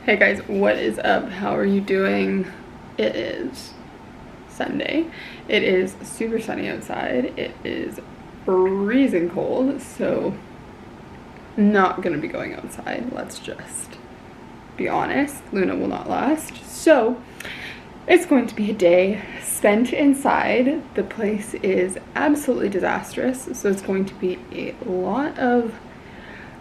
Hey guys, what is up? How are you doing? It is Sunday. It is super sunny outside. It is freezing cold, so not gonna be going outside. Let's just be honest. Luna will not last. So it's going to be a day spent inside. The place is absolutely disastrous, so it's going to be a lot of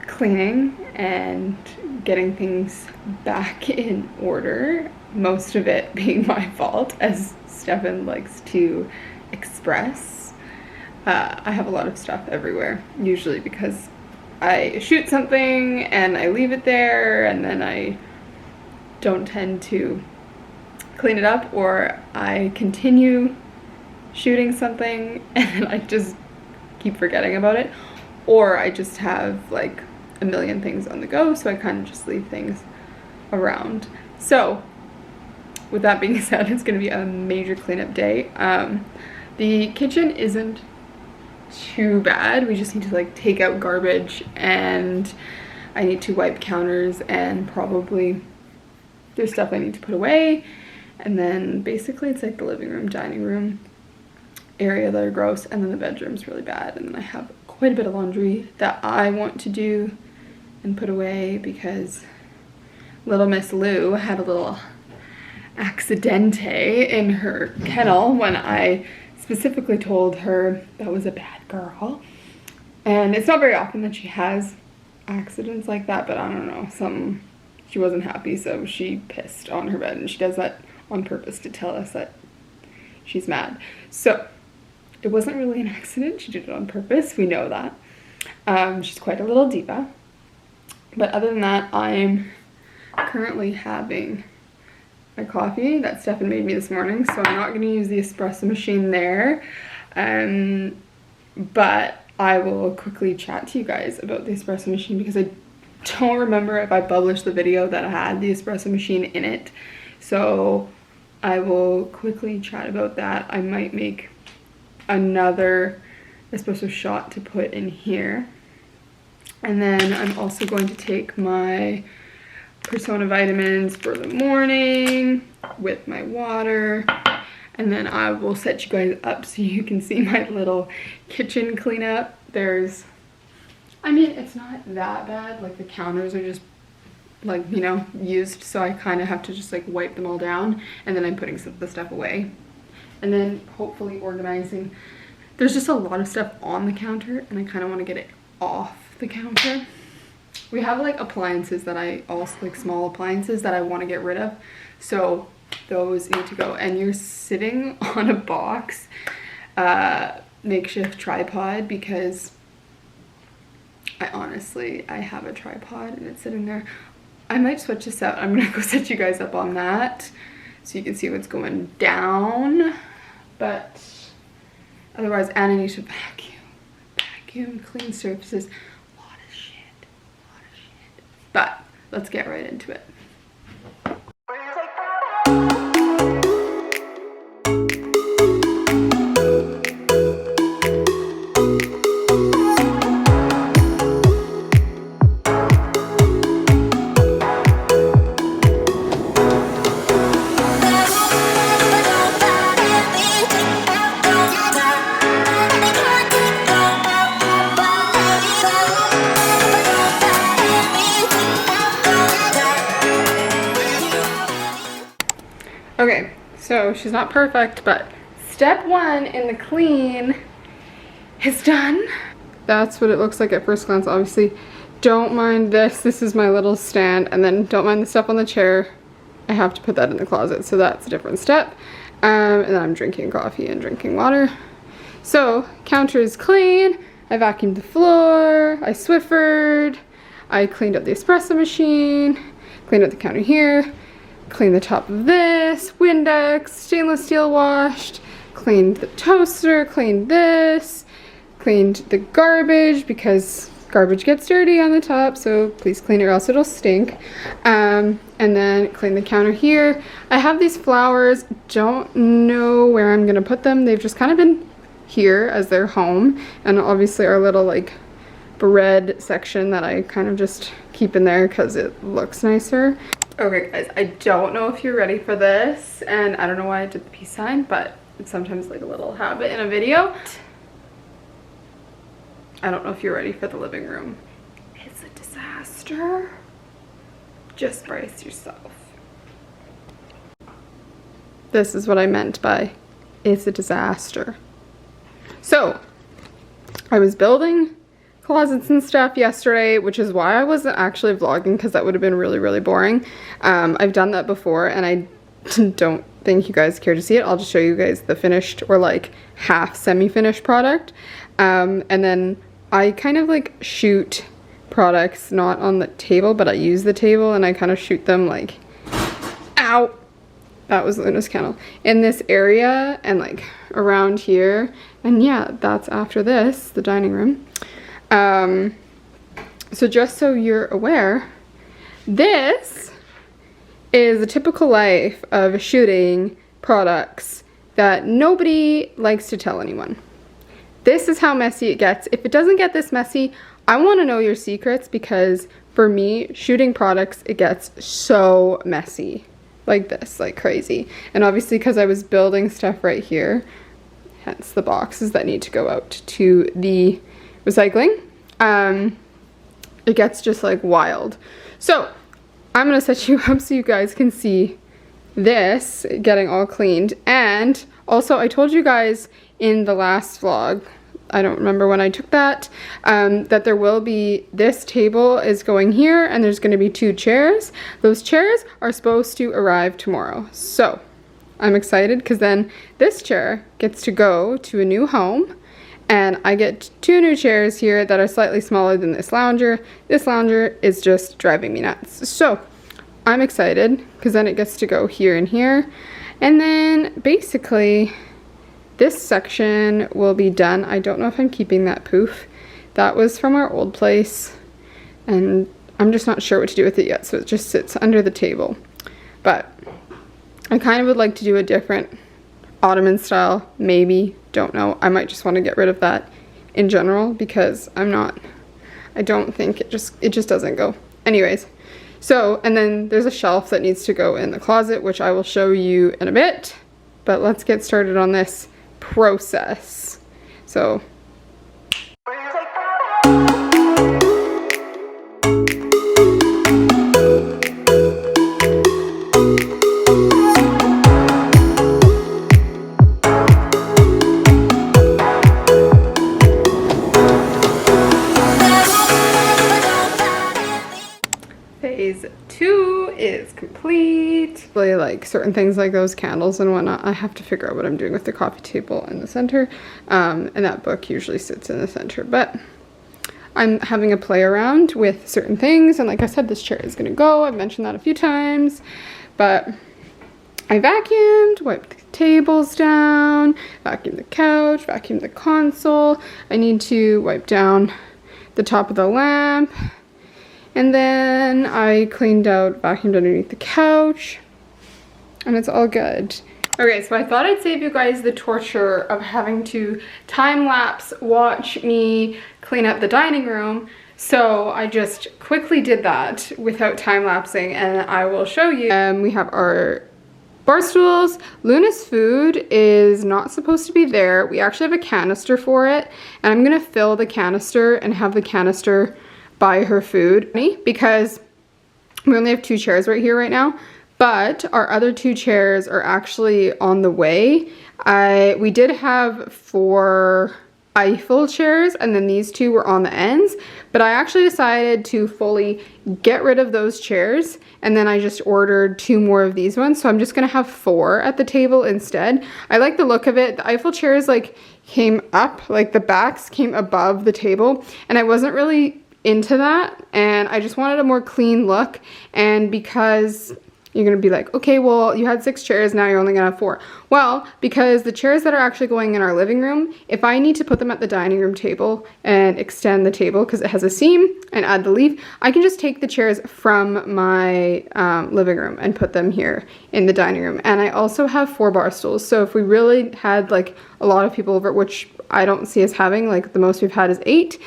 cleaning and getting things back in order, most of it being my fault, as Stefan likes to express. I have a lot of stuff everywhere, usually because I shoot something and I leave it there and then I don't tend to clean it up, or I continue shooting something and then I just keep forgetting about it, or I just have like a million things on the go, so I kind of just leave things around. So with that being said, it's going to be a major cleanup day. The kitchen isn't too bad. We just need to like take out garbage, and I need to wipe counters, and probably there's stuff I need to put away, and then basically it's like the living room, dining room area that are gross, and then the bedroom's really bad, and then I have quite a bit of laundry that I want to do and put away because little Miss Lou had a little accidente in her kennel when I specifically told her that was a bad girl. And it's not very often that she has accidents like that, but I don't know, she wasn't happy, so she pissed on her bed, and she does that on purpose to tell us that she's mad. So it wasn't really an accident, she did it on purpose, we know that. She's quite a little diva. But other than that, I'm currently having my coffee that Stefan made me this morning, so I'm not going to use the espresso machine there. But I will quickly chat to you guys about the espresso machine because I don't remember if I published the video that had the espresso machine in it. So I will quickly chat about that. I might make another espresso shot to put in here. And then I'm also going to take my Persona vitamins for the morning with my water. And then I will set you guys up so you can see my little kitchen cleanup. I mean, it's not that bad. Like the counters are just like, you know, used. So I kind of have to just like wipe them all down. And then I'm putting some of the stuff away. And then hopefully organizing. There's just a lot of stuff on the counter and I kind of want to get it off the counter. We have like appliances that I also like, small appliances that I want to get rid of, so those need to go. And you're sitting on a box makeshift tripod because I have a tripod and it's sitting there. I might switch this out. I'm gonna go set you guys up on that so you can see what's going down, but otherwise, and I need to vacuum, clean surfaces. But let's get right into it. Okay, so she's not perfect, but step one in the clean is done. That's what it looks like at first glance. Obviously, don't mind this. This is my little stand, and then don't mind the stuff on the chair. I have to put that in the closet, so that's a different step. And then I'm drinking coffee and drinking water. So, counter is clean. I vacuumed the floor. I Swiffered. I cleaned up the espresso machine. Cleaned up the counter here. Cleaned the top of this, Windex, stainless steel washed, cleaned the toaster, cleaned this, cleaned the garbage because garbage gets dirty on the top, so please clean it or else it'll stink. And then clean the counter here. I have these flowers, don't know where I'm gonna put them. They've just kind of been here as their home, and obviously our little like bread section that I kind of just keep in there because it looks nicer. Okay guys, I don't know if you're ready for this, and I don't know why I did the peace sign, but it's sometimes like a little habit in a video. I don't know if you're ready for the living room. It's a disaster. Just brace yourself. This is what I meant by it's a disaster. So, I was building closets and stuff yesterday, which is why I wasn't actually vlogging, because that would have been really, really boring. I've done that before, and I don't think you guys care to see it. I'll just show you guys the finished or like half semi-finished product. And then I kind of like shoot products not on the table, but I use the table and I kind of shoot them like, ow, that was Luna's kennel, in this area and like around here. And yeah, that's after this, the dining room. So just so you're aware, this is a typical life of shooting products that nobody likes to tell anyone. This is how messy it gets. If it doesn't get this messy, I want to know your secrets, because for me, shooting products, it gets so messy. Like this, like crazy. And obviously because I was building stuff right here, hence the boxes that need to go out to the recycling, it gets just like wild. So I'm gonna set you up so you guys can see this getting all cleaned. And also I told you guys in the last vlog, I don't remember when I took that, that there will be, this table is going here and there's going to be 2 chairs. Those chairs are supposed to arrive tomorrow. So I'm excited, because then this chair gets to go to a new home and I get 2 new chairs here that are slightly smaller than this lounger. This lounger is just driving me nuts. So I'm excited, because then it gets to go here and here. And then basically this section will be done. I don't know if I'm keeping that poof. That was from our old place, and I'm just not sure what to do with it yet, so it just sits under the table. But I kind of would like to do a different ottoman style, maybe, don't know. I might just want to get rid of that in general, because I don't think it just doesn't go. Anyways, so, and then there's a shelf that needs to go in the closet, which I will show you in a bit, but let's get started on this process. So phase 2 is complete. Really, like certain things like those candles and whatnot, I have to figure out what I'm doing with the coffee table in the center, and that book usually sits in the center, but I'm having a play around with certain things. And like I said, this chair is gonna go. I've mentioned that a few times, but I vacuumed, wiped the tables down, vacuumed the couch, vacuumed the console. I need to wipe down the top of the lamp. And then I cleaned out, vacuumed underneath the couch, and it's all good. Okay, so I thought I'd save you guys the torture of having to time-lapse watch me clean up the dining room. So I just quickly did that without time-lapsing, and I will show you. We have our bar stools. Luna's food is not supposed to be there. We actually have a canister for it, and I'm gonna fill the canister and have the canister by her food, because we only have 2 chairs right here right now, but our other 2 chairs are actually on the way. We did have 4 Eiffel chairs, and then these 2 were on the ends, but I actually decided to fully get rid of those chairs, and then I just ordered 2 more of these ones, so I'm just gonna have 4 at the table instead. I like the look of it. The Eiffel chairs like came up, like the backs came above the table, and I wasn't really into that, and I just wanted a more clean look. And because you're gonna be like, okay, well, you had 6 chairs, now you're only gonna have 4. Well, because the chairs that are actually going in our living room, if I need to put them at the dining room table and extend the table because it has a seam and add the leaf, I can just take the chairs from my living room and put them here in the dining room. And I also have 4 bar stools, so if we really had like a lot of people over, which I don't see us having, like the most we've had is 8,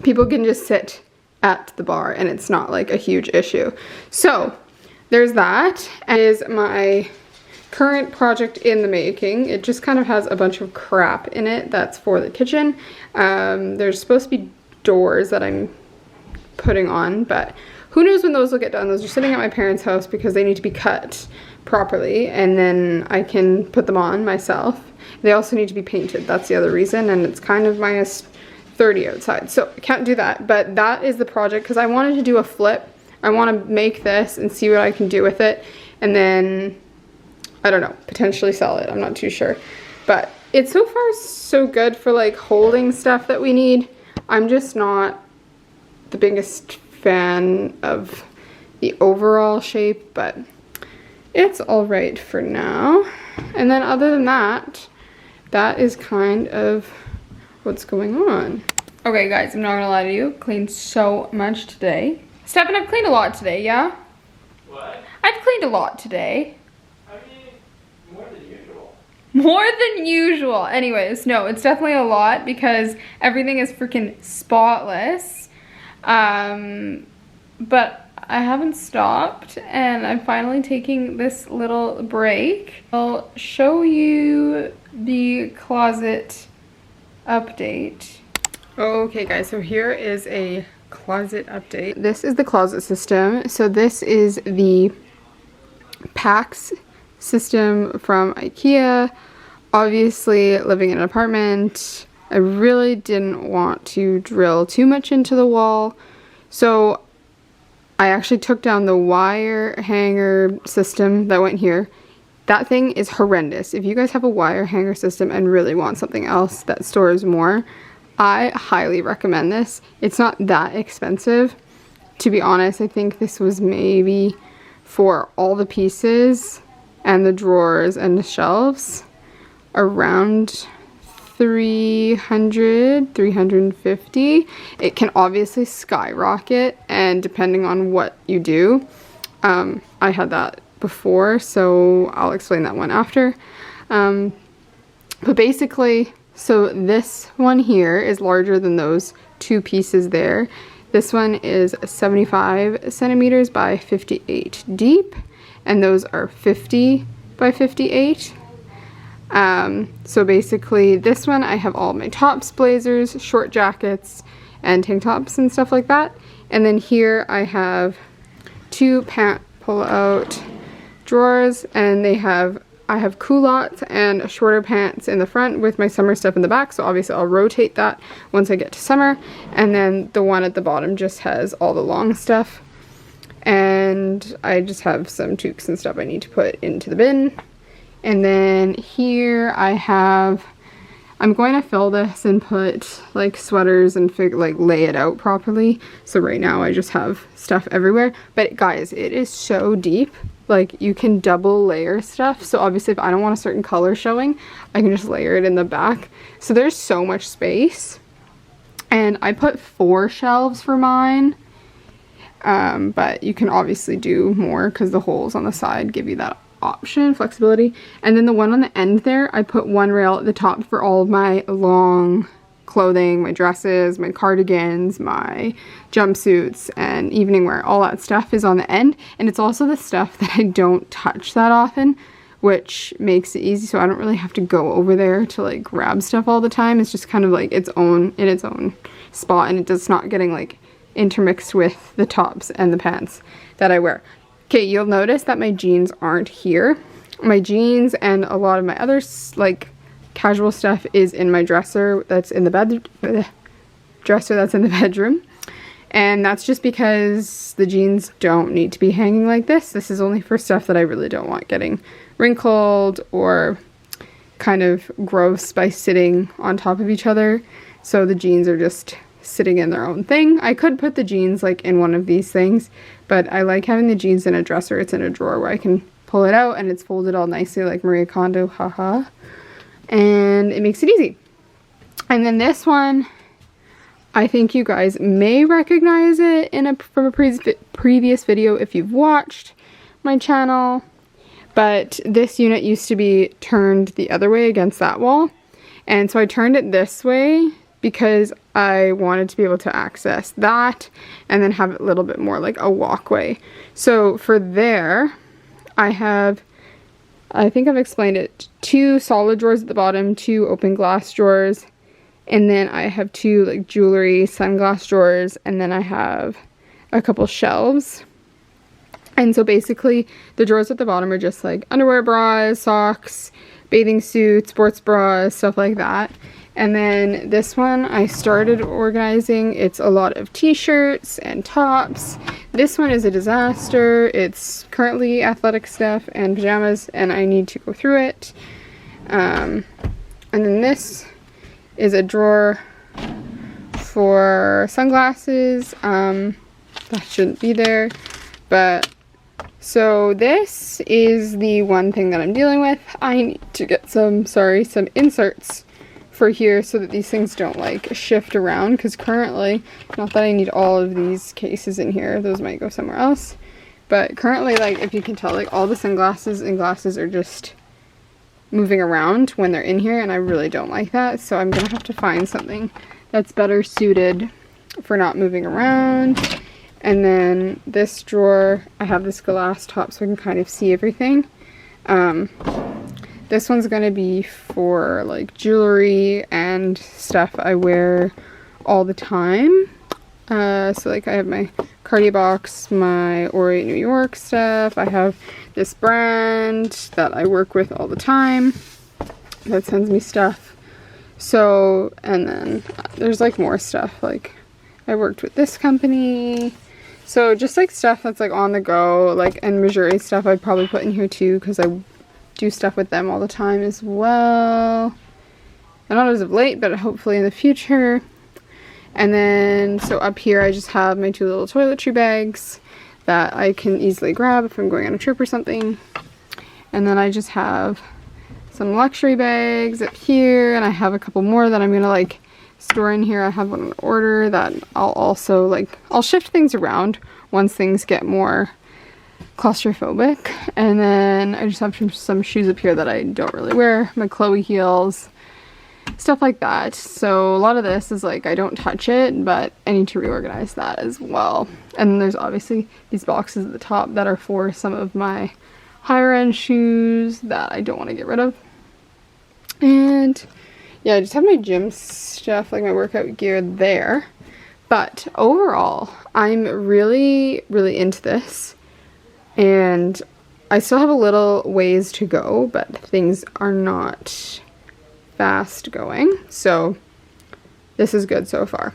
people can just sit at the bar, and it's not like a huge issue. So there's that, and is my current project in the making. It just kind of has a bunch of crap in it that's for the kitchen. There's supposed to be doors that I'm putting on, but who knows when those will get done. Those are sitting at my parents' house because they need to be cut properly, and then I can put them on myself. They also need to be painted. That's the other reason, and it's kind of -30 outside, so I can't do that. But that is the project because I wanted to do a flip. I want to make this and see what I can do with it, and then I don't know, potentially sell it. I'm not too sure, but it's so far so good for like holding stuff that we need. I'm just not the biggest fan of the overall shape, but it's all right for now. And then other than that, that is kind of what's going on. Okay guys, I'm not gonna lie to you, cleaned so much today. Stefan, I've cleaned a lot today, yeah? What? I've cleaned a lot today. I mean, more than usual. More than usual. Anyways, no, it's definitely a lot because everything is freaking spotless. But I haven't stopped, and I'm finally taking this little break. I'll show you the closet update. Okay guys, so here is a closet update. This is the closet system. So this is the PAX system from Ikea. Obviously, living in an apartment, I really didn't want to drill too much into the wall. So I actually took down the wire hanger system that went here. That thing is horrendous. If you guys have a wire hanger system and really want something else that stores more, I highly recommend this. It's not that expensive. To be honest, I think this was maybe for all the pieces and the drawers and the shelves around 300, 350. It can obviously skyrocket, and depending on what you do, I had that before, so I'll explain that one after. But basically, so this one here is larger than those two pieces there. This one is 75 centimeters by 58 deep, and those are 50 by 58. So basically this one I have all my tops, blazers, short jackets, and tank tops and stuff like that. And then here I have two pant pull out drawers, and I have culottes and shorter pants in the front with my summer stuff in the back. So obviously I'll rotate that once I get to summer. And then the one at the bottom just has all the long stuff. And I just have some toques and stuff I need to put into the bin. And then here I'm going to fill this and put like sweaters and like lay it out properly. So right now I just have stuff everywhere. But guys, it is so deep. Like you can double layer stuff. So obviously if I don't want a certain color showing, I can just layer it in the back. So there's so much space. And I put 4 shelves for mine. But you can obviously do more because the holes on the side give you that option, flexibility. And then the one on the end there, I put one rail at the top for all of my long clothing, my dresses, my cardigans, my jumpsuits, and evening wear. All that stuff is on the end, and it's also the stuff that I don't touch that often, which makes it easy, so I don't really have to go over there to like grab stuff all the time. It's just kind of like its own spot, and it does not getting like intermixed with the tops and the pants that I wear. Okay, you'll notice that my jeans aren't here. My jeans and a lot of my other like casual stuff is in my dresser that's in the bedroom. And that's just because the jeans don't need to be hanging like this. This is only for stuff that I really don't want getting wrinkled or kind of gross by sitting on top of each other. So the jeans are just sitting in their own thing. I could put the jeans like in one of these things, but I like having the jeans in a dresser. It's in a drawer where I can pull it out and it's folded all nicely like Marie Kondo, haha. And it makes it easy. And then this one, I think you guys may recognize it from a previous video if you've watched my channel. But this unit used to be turned the other way against that wall. And so I turned it this way because I wanted to be able to access that and then have it a little bit more like a walkway. So for there, I think I've explained it, 2 solid drawers at the bottom, 2 open glass drawers, and then I have 2 like jewelry sunglass drawers, and then I have a couple shelves. And so basically the drawers at the bottom are just like underwear, bras, socks, bathing suits, sports bras, stuff like that. And then this one I started organizing. It's a lot of t-shirts and tops. This one is a disaster. It's currently athletic stuff and pajamas, and I need to go through it. And then this is a drawer for sunglasses. That shouldn't be there, but so this is the one thing that I'm dealing with. I need to get some inserts for here so that these things don't like shift around, because currently, not that I need all of these cases in here, those might go somewhere else, but currently, like, if you can tell, like, all the sunglasses and glasses are just moving around when they're in here, and I really don't like that. So I'm gonna have to find something that's better suited for not moving around. And then this drawer, I have this glass top so I can kind of see everything. This one's gonna be for like jewelry and stuff I wear all the time. So like I have my Cardi box, my Orient New York stuff. I have this brand that I work with all the time that sends me stuff. So, and then there's like more stuff, like I worked with this company. So just like stuff that's like on the go, like, and Missouri stuff I'd probably put in here too, because I do stuff with them all the time as well. And not as of late, but hopefully in the future. And then, so up here I just have my 2 little toiletry bags that I can easily grab if I'm going on a trip or something. And then I just have some luxury bags up here, and I have a couple more that I'm gonna like store in here. I have one on order that I'll also like, I'll shift things around once things get more claustrophobic. And then I just have some shoes up here that I don't really wear, my Chloe heels, stuff like that. So a lot of this is like I don't touch it, but I need to reorganize that as well. And then there's obviously these boxes at the top that are for some of my higher end shoes that I don't want to get rid of. And yeah, I just have my gym stuff, like my workout gear there. But overall, I'm really, really into this. And I still have a little ways to go, but things are not fast going. So this is good so far.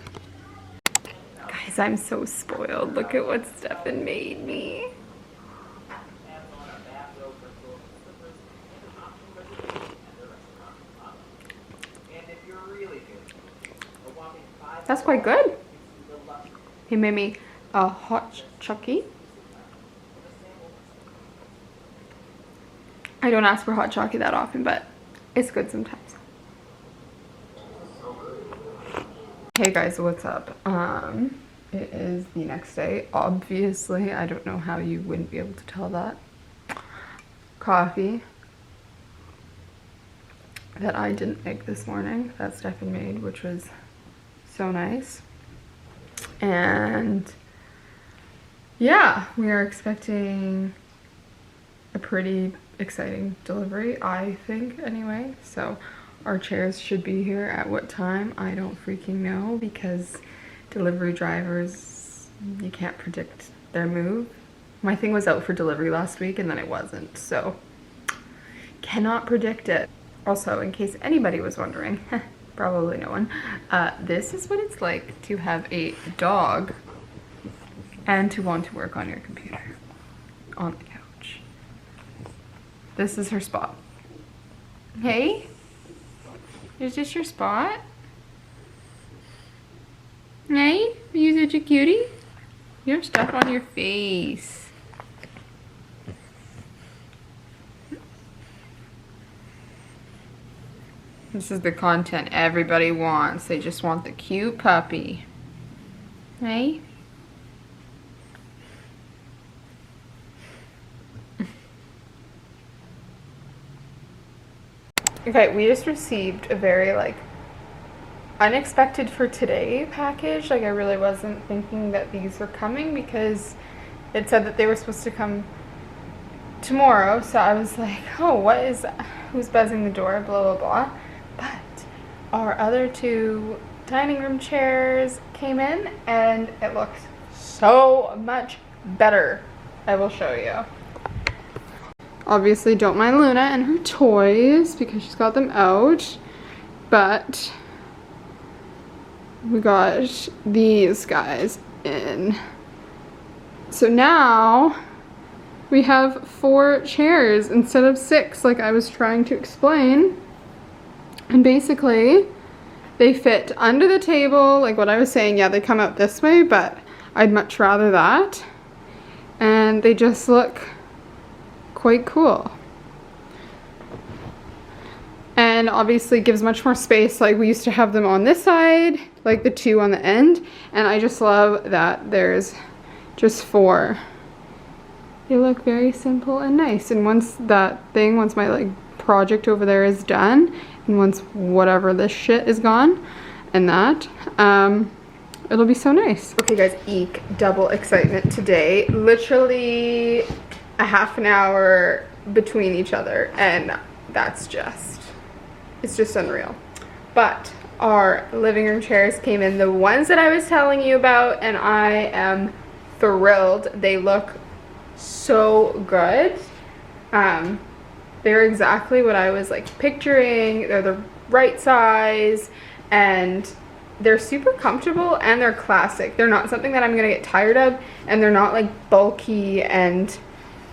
Guys, I'm so spoiled. Look at what Stefan made me. That's quite good. He made me a hot chucky. I don't ask for hot chocolate that often, but it's good sometimes. Hey guys, what's up? It is the next day. Obviously, I don't know how you wouldn't be able to tell that. Coffee that I didn't make this morning, that Stefan made, which was so nice. And yeah, we are expecting a pretty exciting delivery, I think, anyway. So our chairs should be here at what time, I don't freaking know, because delivery drivers, you can't predict their move. My thing was out for delivery last week and then it wasn't, so cannot predict it. Also, in case anybody was wondering, probably no one, this is what it's like to have a dog and to want to work on your computer on the couch. This is her spot. Hey, is this your spot? Hey, are you such a cutie? You have stuff on your face. This is the content everybody wants. They just want the cute puppy. Hey? Okay, we just received a very, like, unexpected for today package. Like I really wasn't thinking that these were coming because it said that they were supposed to come tomorrow. So I was like, oh, who's buzzing the door, blah, blah, blah. But our other 2 dining room chairs came in and it looks so much better. I will show you. Obviously don't mind Luna and her toys because she's got them out, but we got these guys in. So now we have 4 chairs instead of 6 like I was trying to explain. And basically they fit under the table, like what I was saying. Yeah, they come out this way, but I'd much rather that. And they just look quite cool. And obviously gives much more space. Like we used to have them on this side, like the 2 on the end. And I just love that there's just 4. They look very simple and nice. And once my like project over there is done, and once whatever this shit is gone, and that, it'll be so nice. Okay guys, eek, double excitement today. Literally a half an hour between each other, and that's just, it's just unreal. But our living room chairs came in, the ones that I was telling you about, and I am thrilled. They look so good. They're exactly what I was like picturing. They're the right size and they're super comfortable and they're classic. They're not something that I'm gonna get tired of, and they're not like bulky and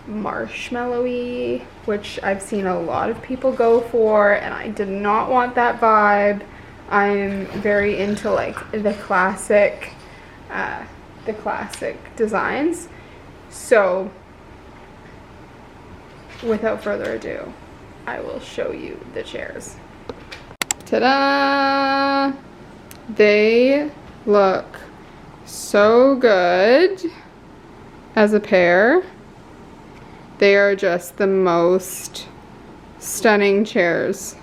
marshmallowy, which I've seen a lot of people go for, and I did not want that vibe. I'm very into like the classic designs. So without further ado, I will show you the chairs. Ta-da! They look so good as a pair. They are just the most stunning chairs.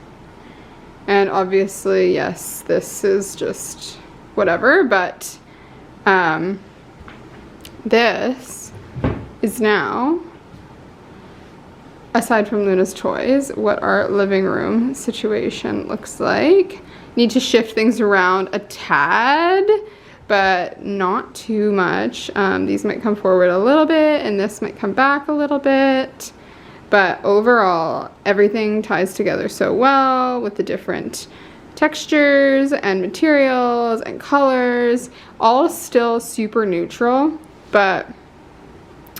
And obviously, yes, this is just whatever, but this is now, aside from Luna's toys, what our living room situation looks like. Need to shift things around a tad, but not too much. These might come forward a little bit and this might come back a little bit, but overall everything ties together so well with the different textures and materials and colors, all still super neutral, but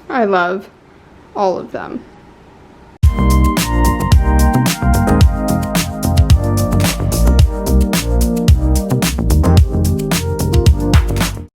I love all of them.